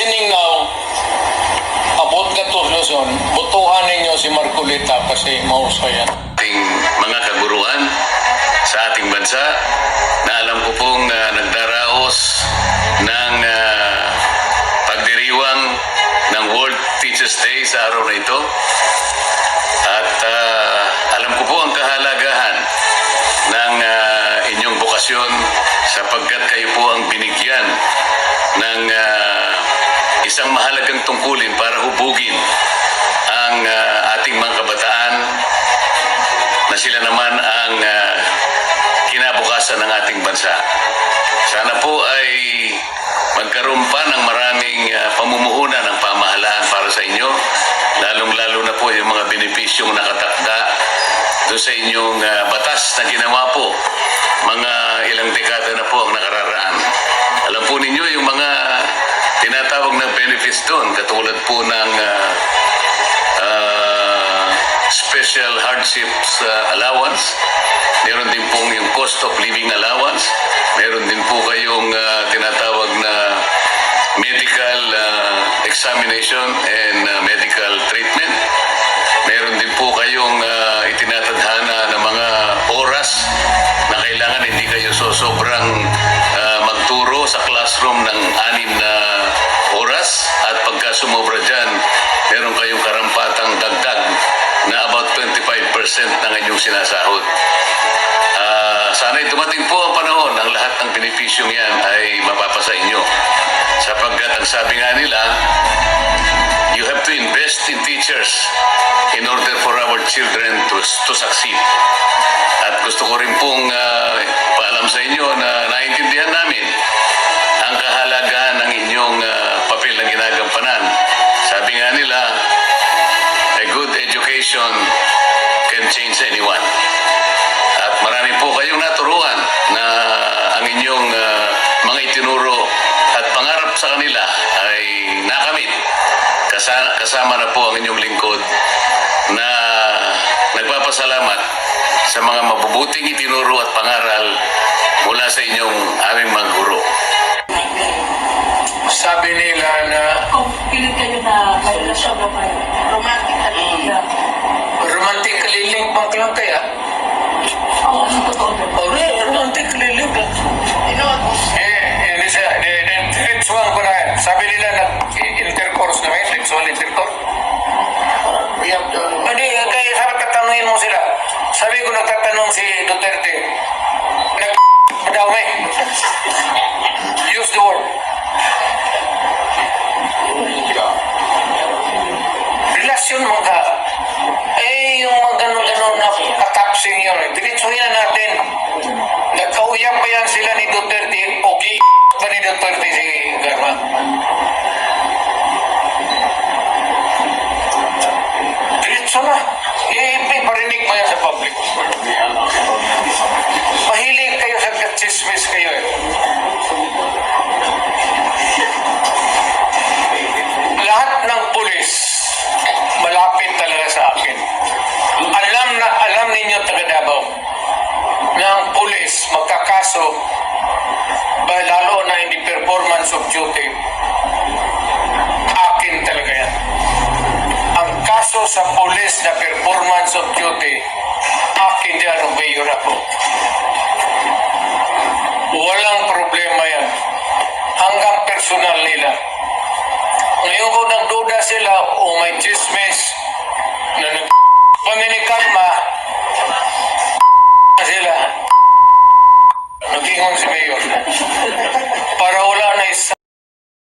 listening now, abot ka to Luzon, butuhan ninyo si Marcolita kasi mausayan. Ating mga kaguruan sa ating bansa na alam ko pong nagdaraos ng pagdiriwang ng World Teachers Day sa araw na ito. At alam ko po ang kahalagahan ng inyong bukasyon sapagkat kayo po ang binigyan ng isang mahalagang tungkulin para hubugin ang ating mga kabataan na sila naman ang kinabukasan ng ating bansa. Sana po ay magkaroon pa ng maraming pamumuhunan ng pamahalaan para sa inyo, lalong-lalo na po yung mga benepisyong nakatakda doon sa inyong batas na ginawa po mga ilang dekada na po ang nakararaan. Alam po ninyo yung mga tinatawag na benefits doon, katulad po ng special hardships allowance, meron din pong yung cost of living allowance, meron din po kayong tinatawag na medical examination and medical treatment, meron din po kayong itinatadhana ng mga oras na kailangan hindi kayo sobrang magturo sa classroom ng 6 na oras, at pagka sumobra dyan, meron kayong karampatang dagdag na about 25% ng inyong sinasahod. Sana'y dumating po ang panahon ng lahat ng benepisyong yan ay mapapasa inyo. Sapagkat ang sabi nga nila, you have to invest in teachers in order for our children to succeed. At gusto ko rin pong paalam sa inyo na naiintindihan namin ang kahalagahan ng inyong papel na ginagampanan. Sabi nga nila, a good education can change anyone. At marami po kayong naturuan na ang inyong mga itinuro at pangarap sa kanila ay nakamit. Kasama na po ang inyong lingkod na nagpapasalamat sa mga mabubuting itinuro at pangaral mula sa inyong aming mga guro. Sabi nila na Kung pilit kayo na may relasyon na kayo, romantic talaga. romantically linked bang lang kaya? Oo, ano totoo ba? Romantically linked lang. Sexual ko na yan. Sabi nila nag-intercourse na may sexual intercourse. Hindi, kaya sabi tatanungin mo sila. Sabi ko nagtatanong si Duterte, daw may. Use the word. Relasyon mo ka. Yung mga ganun-ganun na katapsing yun. Diretsuhin na natin. Nagkauyang pa yan sila ni Duterte o ba ni Duterte si Garma? Diretso na. Parinig mo yan sa public. Mahilig kayo sa chismis kayo eh. Lahat ng pulis malapit talaga sa akin. Alam ninyo taga Davao na ang pulis magkakaso lalo na hindi performance of duty, akin talaga yan. Ang kaso sa pulis na performance of duty, akin yan ang mayor ako. Walang problema yan. Hanggang personal nila. Ngayon ko nagduda sila o may chismis na paminikalma